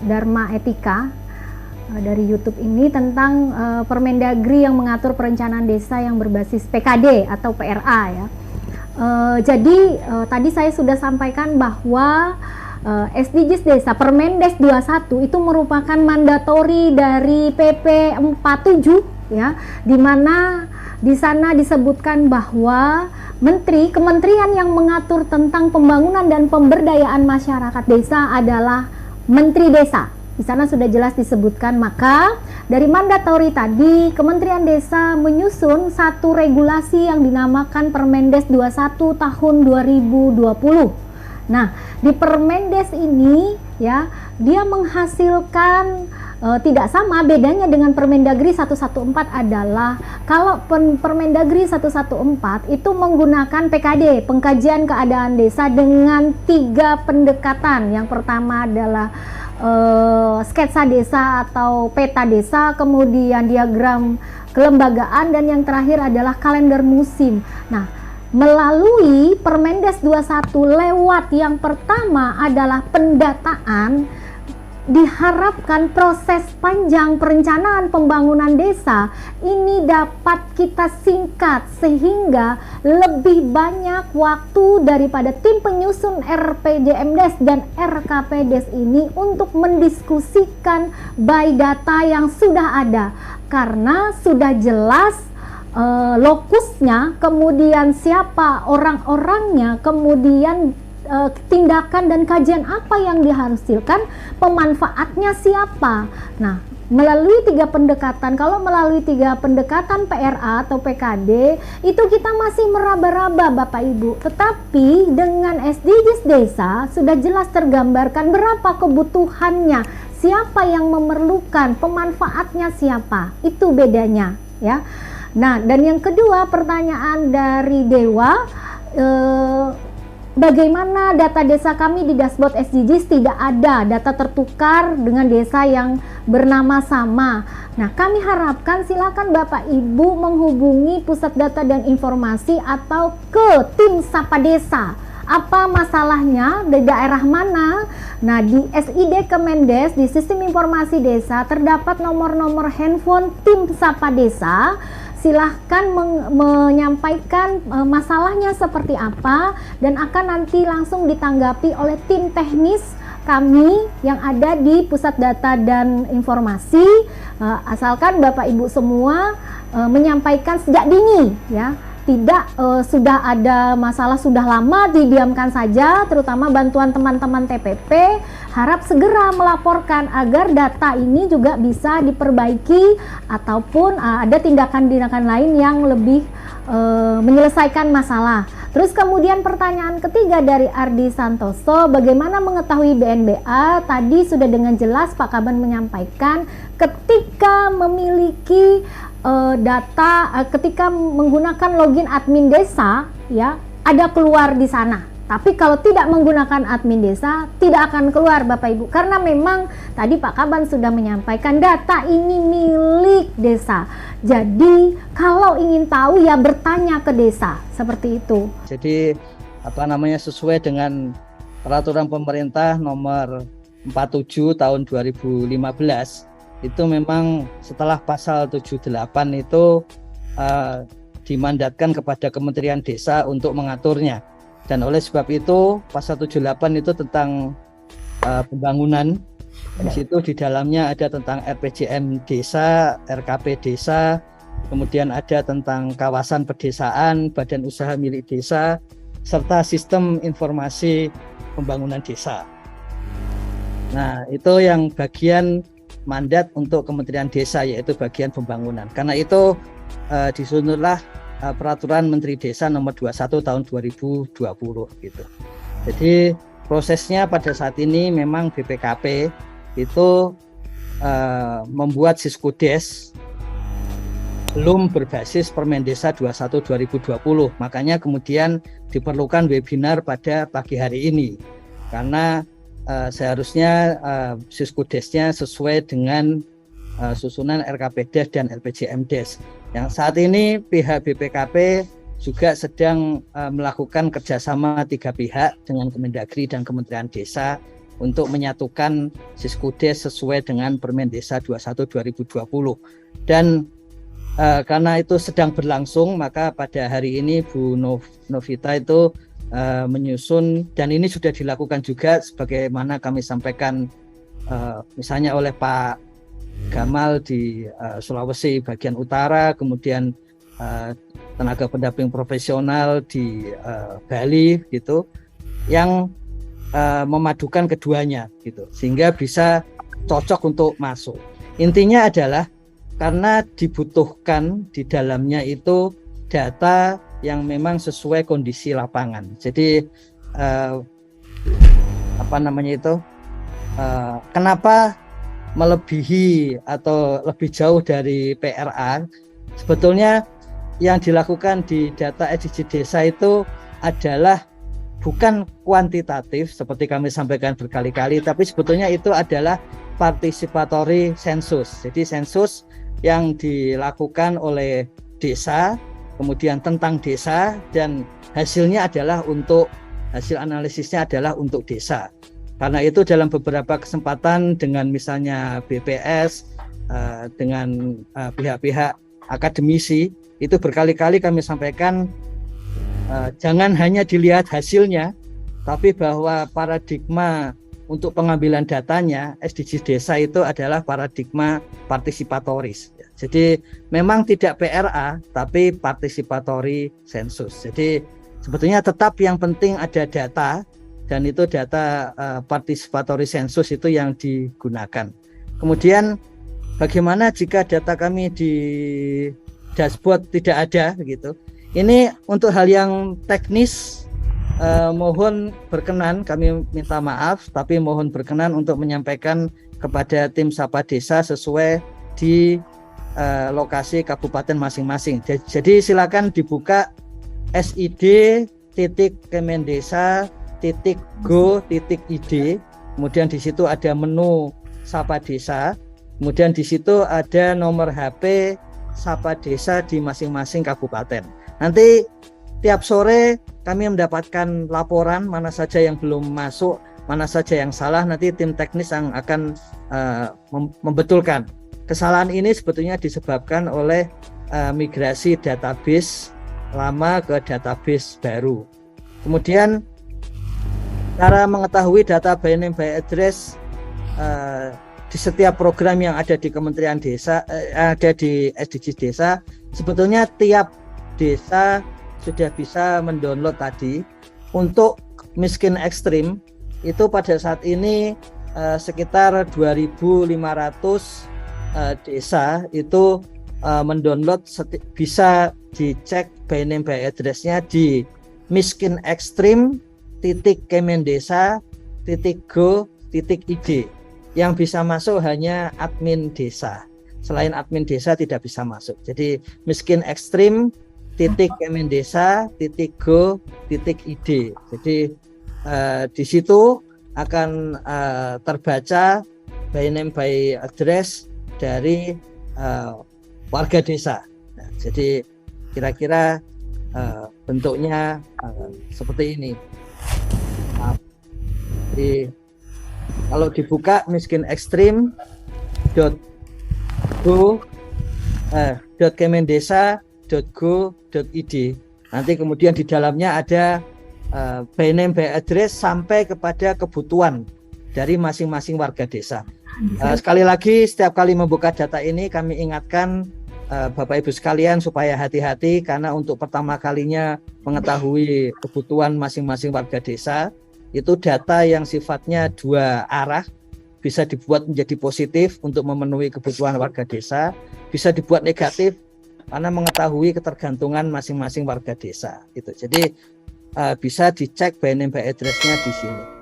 Dharma Etika dari YouTube ini tentang Permendagri yang mengatur perencanaan desa yang berbasis PKD atau PRA ya. Jadi tadi saya sudah sampaikan bahwa SDGs Desa Permendes 21 itu merupakan mandatori dari PP 47 ya, di mana di sana disebutkan bahwa kementerian yang mengatur tentang pembangunan dan pemberdayaan masyarakat desa adalah Menteri Desa. Di sana sudah jelas disebutkan. Maka dari mandatori tadi, Kementerian Desa menyusun satu regulasi yang dinamakan Permendes 21 tahun 2020. Nah, di Permendes ini ya, dia menghasilkan tidak sama, bedanya dengan Permendagri 114 adalah kalau Permendagri 114 itu menggunakan PKD, pengkajian keadaan desa, dengan 3 pendekatan. Yang pertama adalah sketsa desa atau peta desa, kemudian diagram kelembagaan, dan yang terakhir adalah kalender musim. Nah, melalui Permendes 21 lewat yang pertama adalah pendataan, diharapkan proses panjang perencanaan pembangunan desa ini dapat kita singkat sehingga lebih banyak waktu daripada tim penyusun RPJMDes dan RKPDes ini untuk mendiskusikan by data yang sudah ada, karena sudah jelas lokusnya, kemudian siapa orang-orangnya, kemudian tindakan dan kajian apa yang dihasilkan, pemanfaatnya siapa. Nah, melalui 3 pendekatan, kalau melalui 3 pendekatan PRA atau PKD itu kita masih meraba-raba Bapak Ibu, tetapi dengan SDGs Desa sudah jelas tergambarkan berapa kebutuhannya, siapa yang memerlukan, pemanfaatnya siapa, itu bedanya ya. Nah, dan yang kedua, pertanyaan dari Dewa, bagaimana data desa kami di dashboard SDGs tidak ada data tertukar dengan desa yang bernama sama. Nah, kami harapkan silakan Bapak Ibu menghubungi Pusat Data dan Informasi atau ke tim Sapa Desa. Apa masalahnya, di daerah mana? Nah, di SID Kemendes, di Sistem Informasi Desa terdapat nomor-nomor handphone tim Sapa Desa. Silahkan menyampaikan masalahnya seperti apa, dan akan nanti langsung ditanggapi oleh tim teknis kami yang ada di Pusat Data dan Informasi, asalkan Bapak Ibu semua menyampaikan sejak dini ya. Tidak sudah ada masalah sudah lama didiamkan saja, terutama bantuan teman-teman TPP, harap segera melaporkan agar data ini juga bisa diperbaiki ataupun ada tindakan-tindakan lain yang lebih menyelesaikan masalah. Terus kemudian pertanyaan ketiga dari Ardi Santoso, bagaimana mengetahui BNBA? Tadi sudah dengan jelas Pak Kaban menyampaikan ketika memiliki data, ketika menggunakan login admin desa ya, ada keluar di sana. Tapi kalau tidak menggunakan admin desa tidak akan keluar Bapak Ibu, karena memang tadi Pak Kaban sudah menyampaikan data ini milik desa. Jadi kalau ingin tahu ya bertanya ke desa, seperti itu. Jadi sesuai dengan peraturan pemerintah nomor 47 tahun 2015, itu memang setelah pasal 78 itu dimandatkan kepada Kementerian Desa untuk mengaturnya. Dan oleh sebab itu pasal 78 itu tentang pembangunan. Di situ di dalamnya ada tentang RPJM Desa, RKP Desa, kemudian ada tentang kawasan pedesaan, badan usaha milik desa, serta sistem informasi pembangunan desa. Nah, itu yang bagian mandat untuk Kementerian Desa, yaitu bagian pembangunan. Karena itu disusunlah Peraturan Menteri Desa nomor 21 tahun 2020 gitu. Jadi prosesnya pada saat ini memang BPKP itu membuat Siskudes belum berbasis Permendesa 21 2020. Makanya kemudian diperlukan webinar pada pagi hari ini. Karena seharusnya Siskudesnya sesuai dengan susunan RKPDes dan LPJMDes. Yang saat ini pihak BPKP juga sedang melakukan kerjasama 3 pihak dengan Kemendagri dan Kementerian Desa untuk menyatukan Siskudes sesuai dengan Permen Desa 21 2020. Dan karena itu sedang berlangsung, maka pada hari ini Bu Novita itu menyusun, dan ini sudah dilakukan juga sebagaimana kami sampaikan misalnya oleh Pak Gamal di Sulawesi bagian utara, kemudian tenaga pendamping profesional di Bali gitu, yang memadukan keduanya gitu, sehingga bisa cocok untuk masuk. Intinya adalah karena dibutuhkan di dalamnya itu data yang memang sesuai kondisi lapangan. Jadi kenapa melebihi atau lebih jauh dari PRA? Sebetulnya yang dilakukan di data SDGs desa itu adalah bukan kuantitatif seperti kami sampaikan berkali-kali, tapi sebetulnya itu adalah participatory census. Jadi sensus yang dilakukan oleh desa, kemudian tentang desa, dan hasilnya adalah hasil analisisnya adalah untuk desa. Karena itu dalam beberapa kesempatan dengan misalnya BPS, dengan pihak-pihak akademisi, itu berkali-kali kami sampaikan jangan hanya dilihat hasilnya, tapi bahwa paradigma untuk pengambilan datanya SDGs desa itu adalah paradigma partisipatoris. Jadi memang tidak PRA, tapi participatory census. Jadi sebetulnya tetap yang penting ada data, dan itu data participatory census itu yang digunakan. Kemudian bagaimana jika data kami di dashboard tidak ada gitu. Ini untuk hal yang teknis, mohon berkenan, kami minta maaf, tapi mohon berkenan untuk menyampaikan kepada tim Sapa Desa sesuai di lokasi kabupaten masing-masing. Jadi silakan dibuka sid.kemendesa.go.id, kemudian di situ ada menu Sapa Desa, kemudian di situ ada nomor HP Sapa Desa di masing-masing kabupaten. Nanti tiap sore kami mendapatkan laporan mana saja yang belum masuk, mana saja yang salah, nanti tim teknis yang akan membetulkan. Kesalahan ini sebetulnya disebabkan oleh migrasi database lama ke database baru. Kemudian cara mengetahui data by name by address di setiap program yang ada di Kementerian Desa, ada di SDGs Desa, sebetulnya tiap desa sudah bisa mendownload tadi. Untuk miskin ekstrim itu pada saat ini sekitar 2.500 desa itu mendownload, bisa dicek by name by address-nya di miskinekstrim.kemendesa.go.id. Yang bisa masuk hanya admin desa. Selain admin desa tidak bisa masuk. Jadi miskinekstrim.kemendesa.go.id. Jadi di situ akan terbaca by name by address dari warga desa. Nah, jadi kira-kira bentuknya seperti ini. Jadi kalau dibuka miskinekstrim.kemendesa.go.id, nanti kemudian di dalamnya ada by name by address sampai kepada kebutuhan dari masing-masing warga desa. Sekali lagi, setiap kali membuka data ini kami ingatkan Bapak Ibu sekalian supaya hati-hati, karena untuk pertama kalinya mengetahui kebutuhan masing-masing warga desa, itu data yang sifatnya dua arah, bisa dibuat menjadi positif untuk memenuhi kebutuhan warga desa, bisa dibuat negatif karena mengetahui ketergantungan masing-masing warga desa. Itu. Jadi bisa dicek by name by address-nya di sini.